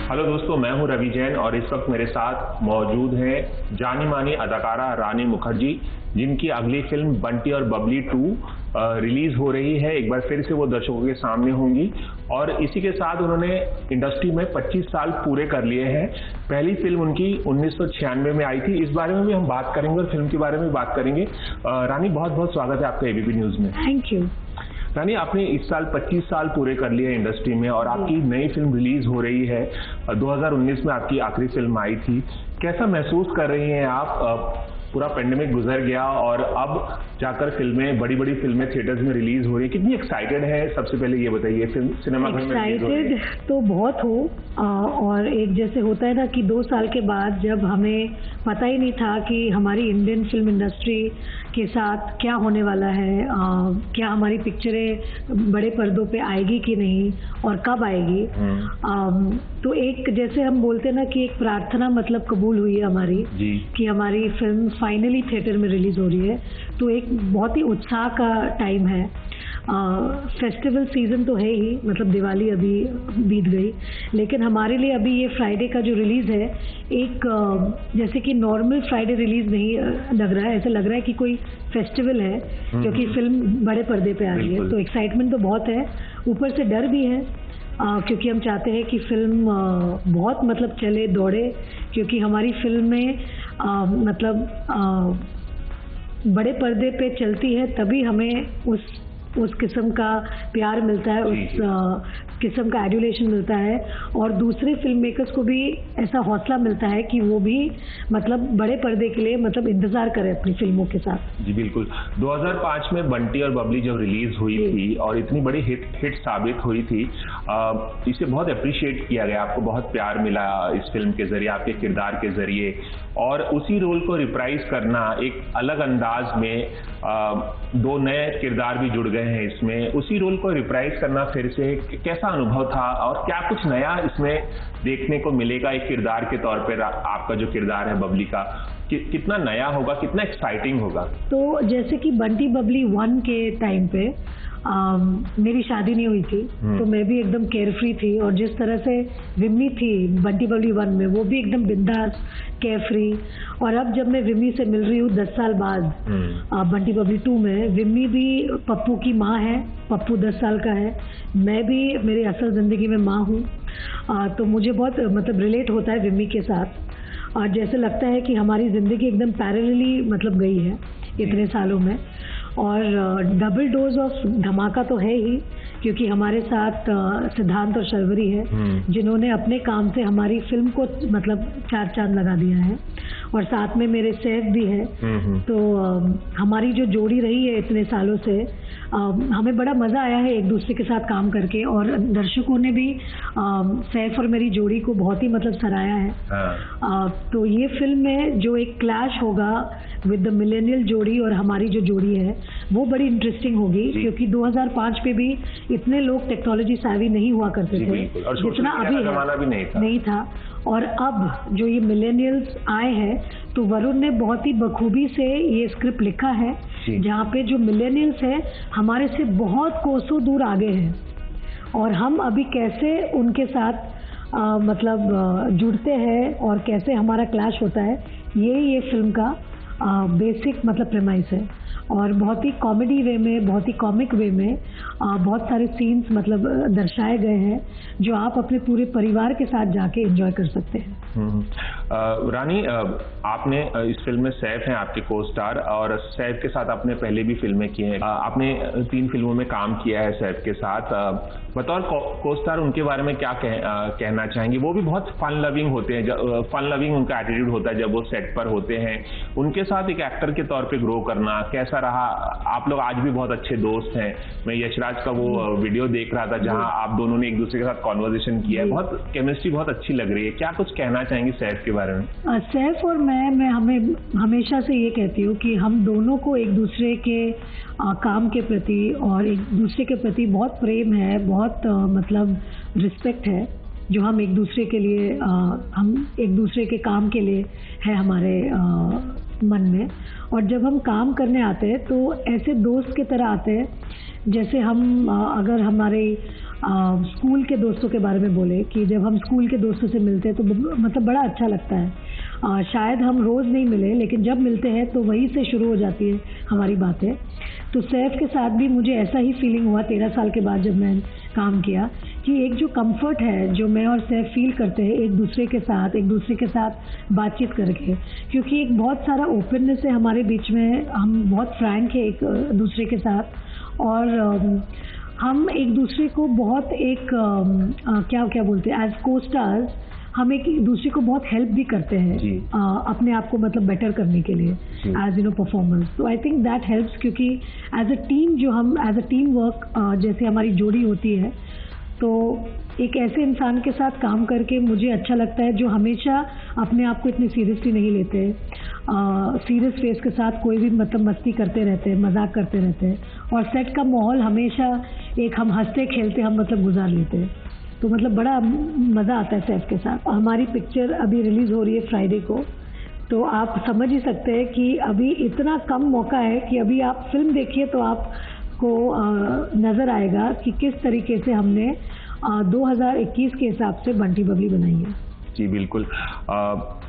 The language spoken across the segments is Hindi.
हेलो दोस्तों, मैं हूं रवि जैन और इस वक्त मेरे साथ मौजूद हैं जानी मानी अदाकारा रानी मुखर्जी, जिनकी अगली फिल्म बंटी और बबली 2 रिलीज हो रही है। एक बार फिर से वो दर्शकों के सामने होंगी और इसी के साथ उन्होंने इंडस्ट्री में 25 साल पूरे कर लिए हैं। पहली फिल्म उनकी 1996 में आई थी। इस बारे में भी हम बात करेंगे और फिल्म के बारे में बात करेंगे। रानी, बहुत बहुत स्वागत है आपका एबीपी न्यूज में। Thank you. रानी, आपने इस साल 25 साल पूरे कर लिए इंडस्ट्री में और आपकी नई फिल्म रिलीज हो रही है। 2019 में आपकी आखिरी फिल्म आई थी। कैसा महसूस कर रही हैं आप? पूरा पेंडेमिक गुजर गया और अब जाकर फिल्में, बड़ी बड़ी फिल्में थिएटर्स में रिलीज हो रही है। कितनी एक्साइटेड है? सबसे पहले ये बताइए, फिल्म सिनेमाघर में एक्साइटेड तो बहुत हो और एक जैसे होता है ना कि 2 साल के बाद जब हमें पता ही नहीं था कि हमारी इंडियन फिल्म इंडस्ट्री के साथ क्या होने वाला है, क्या हमारी पिक्चरें बड़े पर्दों पे आएगी कि नहीं और कब आएगी। तो एक जैसे हम बोलते हैं ना कि एक प्रार्थना मतलब कबूल हुई है हमारी कि हमारी फिल्म फाइनली थिएटर में रिलीज हो रही है। तो एक बहुत ही उत्साह का टाइम है। फेस्टिवल सीजन तो है ही, मतलब दिवाली अभी बीत गई, लेकिन हमारे लिए अभी ये फ्राइडे का जो रिलीज है एक जैसे कि नॉर्मल फ्राइडे रिलीज नहीं लग रहा है। ऐसा लग रहा है कि कोई फेस्टिवल है क्योंकि फिल्म बड़े पर्दे पे आ रही है। तो एक्साइटमेंट तो बहुत है, ऊपर से डर भी है क्योंकि हम चाहते हैं कि फिल्म बहुत मतलब चले दौड़े, क्योंकि हमारी फिल्म में मतलब बड़े पर्दे पे चलती है तभी हमें उस किस्म का प्यार मिलता है, उस किस्म का एडुलेशन मिलता है और दूसरे फिल्म मेकर्स को भी ऐसा हौसला मिलता है कि वो भी मतलब बड़े पर्दे के लिए मतलब इंतजार करें अपनी फिल्मों के साथ। जी बिल्कुल। 2005 में बंटी और बबली जब रिलीज हुई थी और इतनी बड़ी हिट साबित हुई थी, इसे बहुत अप्रिशिएट किया गया, आपको बहुत प्यार मिला इस फिल्म के जरिए, आपके किरदार के जरिए, और उसी रोल को रिप्राइज करना एक अलग अंदाज में, 2 नए किरदार भी जुड़ गए हैं इसमें, उसी रोल को रिप्राइज करना फिर से कैसा अनुभव था और क्या कुछ नया इसमें देखने को मिलेगा एक किरदार के तौर पर? आपका जो किरदार है बबली का कितना नया होगा, कितना एक्साइटिंग होगा? तो जैसे कि बंटी बबली 1 के टाइम पे मेरी शादी नहीं हुई थी, तो मैं भी एकदम केयरफ्री थी और जिस तरह से विम्मी थी बंटी बबली 1 में, वो भी एकदम बिंदास केयरफ्री। और अब जब मैं विम्मी से मिल रही हूँ 10 साल बाद बंटी बबली 2 में, विम्मी भी पप्पू की माँ है, पप्पू 10 साल का है, मैं भी मेरी असल जिंदगी में माँ हूँ। तो मुझे बहुत मतलब रिलेट होता है विम्मी के साथ और जैसे लगता है कि हमारी ज़िंदगी एकदम पैरेलली मतलब गई है इतने सालों में। और डबल डोज ऑफ धमाका तो है ही, क्योंकि हमारे साथ सिद्धांत और शर्वरी है जिन्होंने अपने काम से हमारी फिल्म को मतलब 4 चांद लगा दिया है और साथ में मेरे सैफ भी है। तो हमारी जो जोड़ी रही है इतने सालों से, हमें बड़ा मज़ा आया है एक दूसरे के साथ काम करके और दर्शकों ने भी सैफ और मेरी जोड़ी को बहुत ही मतलब सराहा है। तो ये फिल्म में जो एक क्लैश होगा विद द मिलेनियल जोड़ी और हमारी जो जोड़ी है वो बड़ी इंटरेस्टिंग होगी, क्योंकि 2005 पे भी इतने लोग टेक्नोलॉजी savvy नहीं हुआ करते थे जितना अभी है, नहीं था। और अब जो ये मिलेनियल्स आए हैं तो वरुण ने बहुत ही बखूबी से ये स्क्रिप्ट लिखा है जहाँ पे जो मिलेनियल्स है हमारे से बहुत कोसों दूर आगे हैं और हम अभी कैसे उनके साथ मतलब जुड़ते हैं और कैसे हमारा क्लैश होता है, ये फिल्म का बेसिक मतलब प्रेमाइस है। और बहुत ही कॉमेडी वे में, बहुत ही कॉमिक वे में बहुत सारे सीन्स मतलब दर्शाए गए हैं जो आप अपने पूरे परिवार के साथ जाके एंजॉय कर सकते हैं। रानी, आपने इस फिल्म में सैफ हैं आपके को स्टार और सैफ के साथ आपने पहले भी फिल्में की हैं। आपने 3 फिल्मों में काम किया है सैफ के साथ। बतौर को स्टार उनके बारे में क्या कहना चाहेंगे? वो भी बहुत फन लविंग होते हैं, फन लविंग उनका एटीट्यूड होता है जब वो सेट पर होते हैं। उनके साथ एक एक्टर के तौर पे ग्रो करना कैसा रहा? आप लोग आज भी बहुत अच्छे दोस्त हैं। मैं यशराज का वो वीडियो देख रहा था जहां आप दोनों ने एक दूसरे के साथ कॉन्वर्सेशन किया है, बहुत केमिस्ट्री बहुत अच्छी लग रही है। क्या कुछ कहना चाहेंगे सैफ के बारे में? सैफ और मैं हमेशा से ये कहती हूँ कि हम दोनों को एक दूसरे के काम के प्रति और एक दूसरे के प्रति बहुत प्रेम है, बहुत मतलब रिस्पेक्ट है। जो हम एक दूसरे के लिए हम एक दूसरे के काम के लिए है हमारे मन में। और जब हम काम करने आते हैं तो ऐसे दोस्त की तरह आते हैं, जैसे हम अगर हमारे स्कूल के दोस्तों के बारे में बोले कि जब हम स्कूल के दोस्तों से मिलते हैं तो मतलब बड़ा अच्छा लगता है। शायद हम रोज़ नहीं मिले, लेकिन जब मिलते हैं तो वहीं से शुरू हो जाती है हमारी बातें। तो सैफ के साथ भी मुझे ऐसा ही फीलिंग हुआ 13 साल के बाद जब मैं काम किया, कि एक जो कंफर्ट है जो मैं और सैफ फील करते हैं एक दूसरे के साथ बातचीत करके, क्योंकि एक बहुत सारा ओपननेस है हमारे बीच में, हम बहुत फ्रैंक है एक दूसरे के साथ, और हम एक दूसरे को बहुत एक क्या बोलते हैं, एज को स्टार्स हम एक दूसरे को बहुत हेल्प भी करते हैं अपने आप को मतलब बेटर करने के लिए एज परफॉर्मेंस। तो आई थिंक दैट हेल्प्स, क्योंकि एज अ टीम जो हम एज अ टीम वर्क जैसे हमारी जोड़ी होती है, तो एक ऐसे इंसान के साथ काम करके मुझे अच्छा लगता है जो हमेशा अपने आप को इतनी सीरियसली नहीं लेते, सीरियस फेस के साथ कोई भी मतलब मस्ती करते रहते हैं, मजाक करते रहते हैं, और सेट का माहौल हमेशा एक हम हंसते खेलते हम मतलब गुजार लेते हैं। तो मतलब बड़ा मज़ा आता है सैफ के साथ। हमारी पिक्चर अभी रिलीज़ हो रही है फ्राइडे को, तो आप समझ ही सकते हैं कि अभी इतना कम मौका है कि अभी आप फिल्म देखिए तो आपको नज़र आएगा कि किस तरीके से हमने 2021 के हिसाब से बंटी बबली बनाई है। जी बिल्कुल,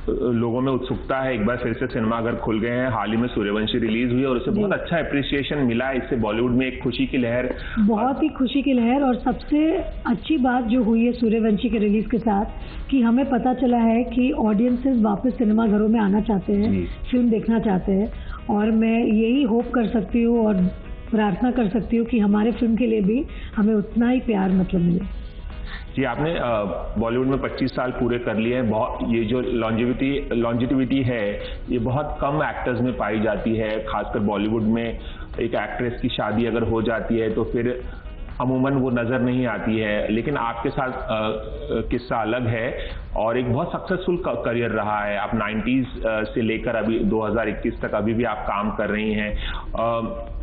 लोगों में उत्सुकता है, एक बार फिर से सिनेमाघर खुल गए हैं। हाल ही में सूर्यवंशी रिलीज हुई और उसे बहुत अच्छा अप्रिसिएशन मिला। इससे बॉलीवुड में एक खुशी की लहर, बहुत ही खुशी की लहर। और सबसे अच्छी बात जो हुई है सूर्यवंशी के रिलीज के साथ, कि हमें पता चला है कि ऑडियंसेस वापस सिनेमाघरों में आना चाहते हैं, फिल्म देखना चाहते हैं, और मैं यही होप कर सकती हूँ और प्रार्थना कर सकती हूँ कि हमारे फिल्म के लिए भी हमें उतना ही प्यार मतलब मिले। जी, आपने बॉलीवुड में 25 साल पूरे कर लिए हैं। बहुत ये जो लॉन्जिटिविटी है ये बहुत कम एक्टर्स में पाई जाती है, खासकर बॉलीवुड में। एक एक्ट्रेस की शादी अगर हो जाती है तो फिर अमूमन वो नज़र नहीं आती है, लेकिन आपके साथ किस्सा अलग है और एक बहुत सक्सेसफुल करियर रहा है। आप 90s से लेकर अभी 2021 तक अभी भी आप काम कर रही हैं।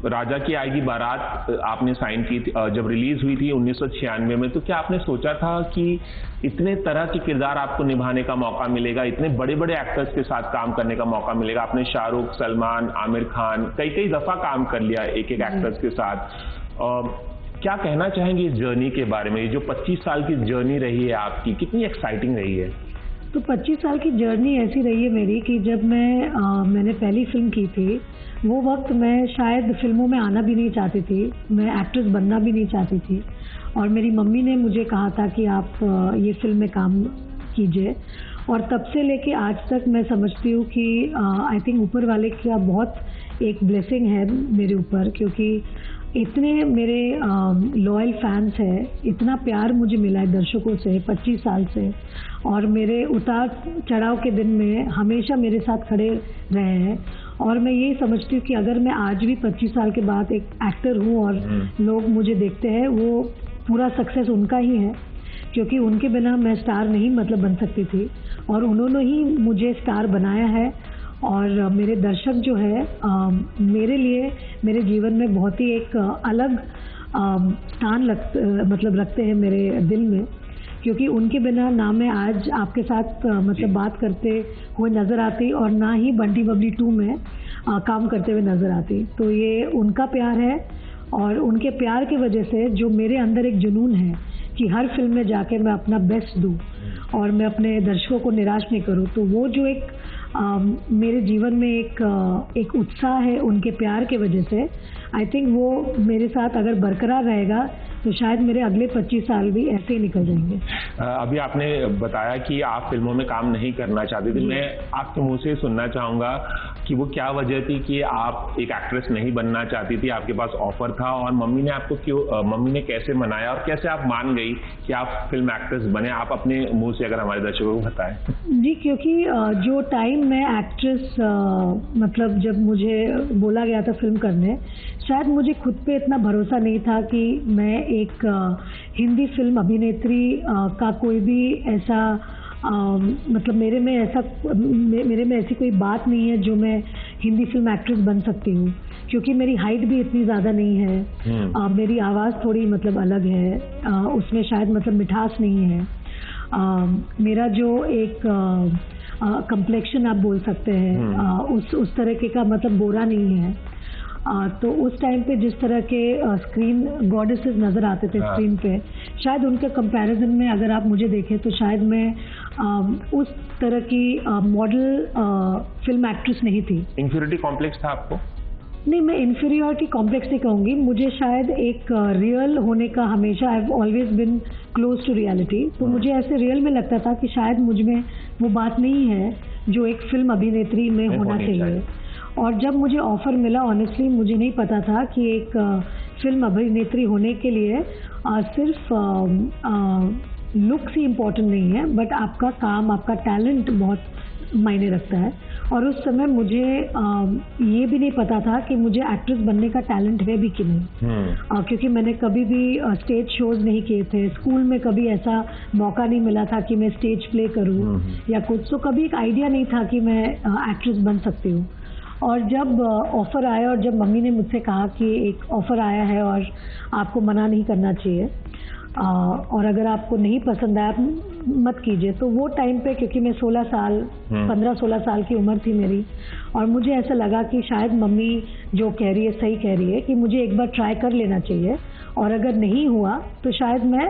राजा की आएगी बारात आपने साइन की थी, जब रिलीज हुई थी 1996 में, तो क्या आपने सोचा था कि इतने तरह के किरदार आपको निभाने का मौका मिलेगा, इतने बड़े बड़े एक्टर्स के साथ काम करने का मौका मिलेगा? आपने शाहरुख, सलमान, आमिर खान कई दफ़ा काम कर लिया एक एक्टर्स के साथ। क्या कहना चाहेंगे इस जर्नी के बारे में? जो 25 साल की जर्नी रही है आपकी, कितनी एक्साइटिंग रही है? तो 25 साल की जर्नी ऐसी रही है मेरी कि जब मैंने पहली फिल्म की थी, वो वक्त मैं शायद फिल्मों में आना भी नहीं चाहती थी, मैं एक्ट्रेस बनना भी नहीं चाहती थी, और मेरी मम्मी ने मुझे कहा था कि आप ये फिल्म में काम कीजिए। और तब से लेके आज तक मैं समझती हूँ कि आई थिंक ऊपर वाले का बहुत एक ब्लेसिंग है मेरे ऊपर, क्योंकि इतने मेरे लॉयल फैंस हैं, इतना प्यार मुझे मिला है दर्शकों से 25 साल से, और मेरे उतार चढ़ाव के दिन में हमेशा मेरे साथ खड़े रहे हैं। और मैं यही समझती हूँ कि अगर मैं आज भी 25 साल के बाद एक एक्टर हूँ और लोग मुझे देखते हैं, वो पूरा सक्सेस उनका ही है, क्योंकि उनके बिना मैं स्टार नहीं मतलब बन सकती थी, और उन्होंने ही मुझे स्टार बनाया है। और मेरे दर्शक जो है मेरे लिए मेरे जीवन में बहुत ही एक अलग स्थान मतलब रखते हैं मेरे दिल में, क्योंकि उनके बिना ना मैं आज आपके साथ मतलब बात करते हुए नज़र आती, और ना ही बंटी बबली 2 में काम करते हुए नज़र आती। तो ये उनका प्यार है, और उनके प्यार की वजह से जो मेरे अंदर एक जुनून है कि हर फिल्म में जाकर मैं अपना बेस्ट दूँ और मैं अपने दर्शकों को निराश नहीं करूँ, तो वो जो एक मेरे जीवन में एक उत्साह है उनके प्यार के वजह से, आई थिंक वो मेरे साथ अगर बरकरार रहेगा तो शायद मेरे अगले 25 साल भी ऐसे ही निकल जाएंगे। अभी आपने बताया कि आप फिल्मों में काम नहीं करना चाहती थी। मैं आपके मुंह से सुनना चाहूँगा कि वो क्या वजह थी कि आप एक एक्ट्रेस नहीं बनना चाहती थी? आपके पास ऑफर था और मम्मी ने आपको मम्मी ने कैसे मनाया और कैसे आप मान गई कि आप फिल्म एक्ट्रेस बने? आप अपने मुंह से अगर हमारे दर्शकों को बताएं। जी, क्योंकि जो टाइम मैं एक्ट्रेस मतलब जब मुझे बोला गया था फिल्म करने, शायद मुझे खुद पे इतना भरोसा नहीं था कि मैं एक हिंदी फिल्म अभिनेत्री का कोई भी ऐसा मतलब मेरे में ऐसी कोई बात नहीं है जो मैं हिंदी फिल्म एक्ट्रेस बन सकती हूँ, क्योंकि मेरी हाइट भी इतनी ज़्यादा नहीं है, मेरी आवाज़ थोड़ी मतलब अलग है, उसमें शायद मतलब मिठास नहीं है, मेरा जो एक कम्प्लेक्शन आप बोल सकते हैं, उस तरह का मतलब गोरा नहीं है। तो उस टाइम पे जिस तरह के स्क्रीन गॉडेसेस नज़र आते थे स्क्रीन पे, शायद उनके कंपैरिजन में अगर आप मुझे देखें तो शायद मैं उस तरह की मॉडल फिल्म एक्ट्रेस नहीं थी। इंफीरियरिटी कॉम्प्लेक्स था आपको? नहीं, मैं इंफीरियरिटी कॉम्प्लेक्स नहीं कहूँगी, मुझे शायद एक रियल होने का हमेशा I have always been close to reality, तो मुझे ऐसे रियल में लगता था कि शायद मुझ में वो बात नहीं है जो एक फिल्म अभिनेत्री में होना चाहिए। और जब मुझे ऑफ़र मिला, ऑनेस्टली मुझे नहीं पता था कि एक फिल्म अभिनेत्री होने के लिए सिर्फ लुक्स ही इम्पोर्टेंट नहीं है, बट आपका काम, आपका टैलेंट बहुत मायने रखता है। और उस समय मुझे ये भी नहीं पता था कि मुझे एक्ट्रेस बनने का टैलेंट है भी कि नहीं, क्योंकि मैंने कभी भी स्टेज शोज नहीं किए थे, स्कूल में कभी ऐसा मौका नहीं मिला था कि मैं स्टेज प्ले करूं या कुछ, तो कभी एक आइडिया नहीं था कि मैं एक्ट्रेस बन सकती हूँ। और जब ऑफ़र आया और जब मम्मी ने मुझसे कहा कि एक ऑफ़र आया है और आपको मना नहीं करना चाहिए, और अगर आपको नहीं पसंद आया मत कीजिए, तो वो टाइम पे क्योंकि मैं 15-16 साल की उम्र थी मेरी, और मुझे ऐसा लगा कि शायद मम्मी जो कह रही है सही कह रही है कि मुझे एक बार ट्राई कर लेना चाहिए, और अगर नहीं हुआ तो शायद मैं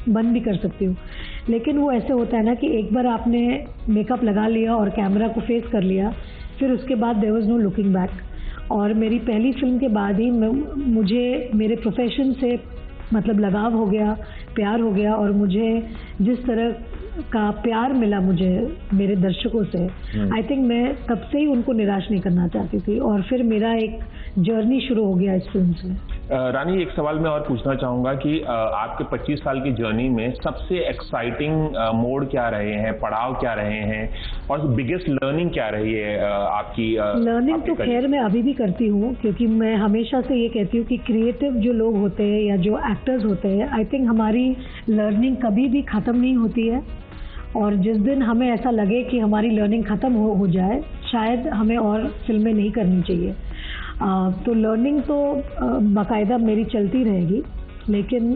बन भी कर सकती हूँ। लेकिन वो ऐसे होता है ना कि एक बार आपने मेकअप लगा लिया और कैमरा को फेस कर लिया, फिर उसके बाद there was no looking back. और मेरी पहली फिल्म के बाद ही मुझे मेरे प्रोफेशन से मतलब लगाव हो गया, प्यार हो गया, और मुझे जिस तरह का प्यार मिला मुझे मेरे दर्शकों से, आई थिंक मैं तब से ही उनको निराश नहीं करना चाहती थी, और फिर मेरा एक जर्नी शुरू हो गया इस फिल्म से। रानी, एक सवाल मैं और पूछना चाहूँगा कि आपके 25 साल की जर्नी में सबसे एक्साइटिंग मोड़ क्या रहे हैं, पड़ाव क्या रहे हैं, और बिगेस्ट लर्निंग क्या रही है आपकी? लर्निंग तो खैर मैं अभी भी करती हूँ, क्योंकि मैं हमेशा से ये कहती हूँ कि क्रिएटिव जो लोग होते हैं या जो एक्टर्स होते हैं, आई थिंक हमारी लर्निंग कभी भी ख़त्म नहीं होती है, और जिस दिन हमें ऐसा लगे कि हमारी लर्निंग ख़त्म हो जाए, शायद हमें और फिल्में नहीं करनी चाहिए। तो लर्निंग तो बाकायदा मेरी चलती रहेगी, लेकिन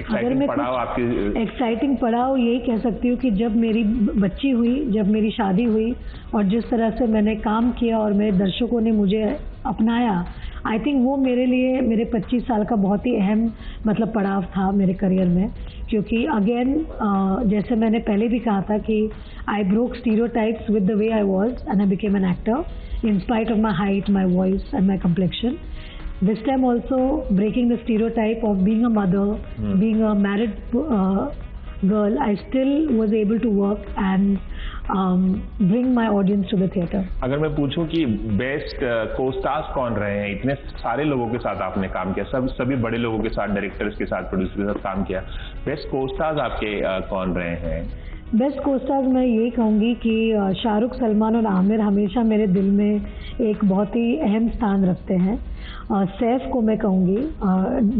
अगर मैं कुछ एक्साइटिंग पड़ाव यही कह सकती हूँ कि जब मेरी बच्ची हुई, जब मेरी शादी हुई, और जिस तरह से मैंने काम किया और मेरे दर्शकों ने मुझे अपनाया, आई थिंक वो मेरे लिए मेरे 25 साल का बहुत ही अहम मतलब पड़ाव था मेरे करियर में। क्योंकि अगेन जैसे मैंने पहले भी कहा था कि I broke stereotypes with the way I was and I became an actor in spite of my height, my voice and my complexion. This time also breaking the stereotype of being a mother, being a married girl, I still was able to work and bring my audience to the theatre. अगर मैं पूछूं कि बेस्ट को-स्टार्स कौन रहे हैं? इतने सारे लोगों के साथ आपने काम किया, सभी बड़े लोगों के साथ, डायरेक्टर्स के साथ, प्रोड्यूसर के साथ काम किया, बेस्ट को-स्टार्स आपके कौन रहे हैं? बेस्ट को-स्टार्स मैं यही कहूँगी कि शाहरुख, सलमान और आमिर हमेशा मेरे दिल में एक बहुत ही अहम स्थान रखते हैं। सैफ को मैं कहूँगी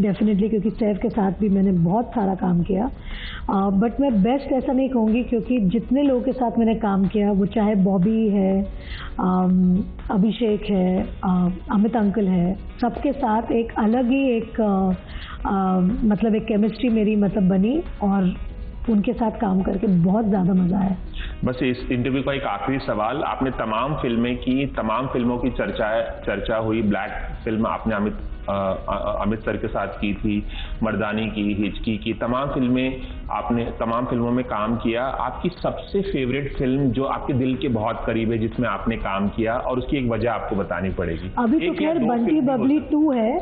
डेफिनेटली, क्योंकि सैफ के साथ भी मैंने बहुत सारा काम किया, बट मैं बेस्ट ऐसा नहीं कहूँगी, क्योंकि जितने लोगों के साथ मैंने काम किया, वो चाहे बॉबी है, अभिषेक है, अमित अंकल है, सबके साथ एक अलग ही एक मतलब एक केमिस्ट्री मेरी मतलब बनी, और उनके साथ काम करके बहुत ज़्यादा मज़ा आया। बस इस इंटरव्यू का एक आखिरी सवाल, आपने तमाम फिल्में की, तमाम फिल्मों की चर्चा हुई, ब्लैक फिल्म आपने अमित सर के साथ की थी, मर्दानी की, हिचकी की, तमाम फिल्में आपने तमाम फिल्मों में काम किया। आपकी सबसे फेवरेट फिल्म जो आपके दिल के बहुत करीब है, जिसमें आपने काम किया, और उसकी एक वजह आपको बतानी पड़ेगी? अभी तो खैर बंटी बबली 2 है,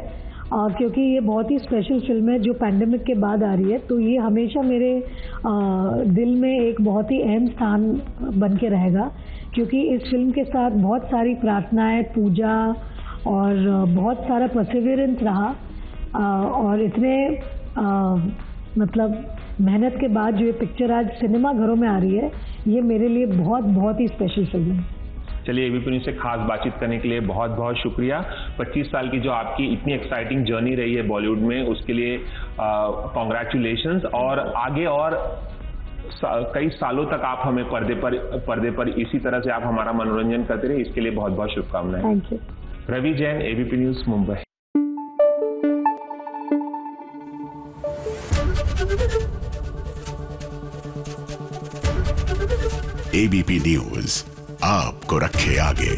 क्योंकि ये बहुत ही स्पेशल फिल्म है जो पैंडेमिक के बाद आ रही है, तो ये हमेशा मेरे दिल में एक बहुत ही अहम स्थान बन के रहेगा, क्योंकि इस फिल्म के साथ बहुत सारी प्रार्थनाएं, पूजा और बहुत सारा परसिवियरेंस रहा, और इतने मतलब मेहनत के बाद जो ये पिक्चर आज सिनेमा घरों में आ रही है, ये मेरे लिए बहुत ही स्पेशल फिल्म है। चलिए, एबीपी न्यूज़ से खास बातचीत करने के लिए बहुत बहुत शुक्रिया। 25 साल की जो आपकी इतनी एक्साइटिंग जर्नी रही है बॉलीवुड में, उसके लिए कॉन्ग्रेचुलेशंस, और आगे और कई सालों तक आप हमें पर्दे पर इसी तरह से आप हमारा मनोरंजन करते रहे, इसके लिए बहुत बहुत शुभकामनाएं। Thank you. Ravi Jain, ABP news, Mumbai. ABP news आपको रखे आगे।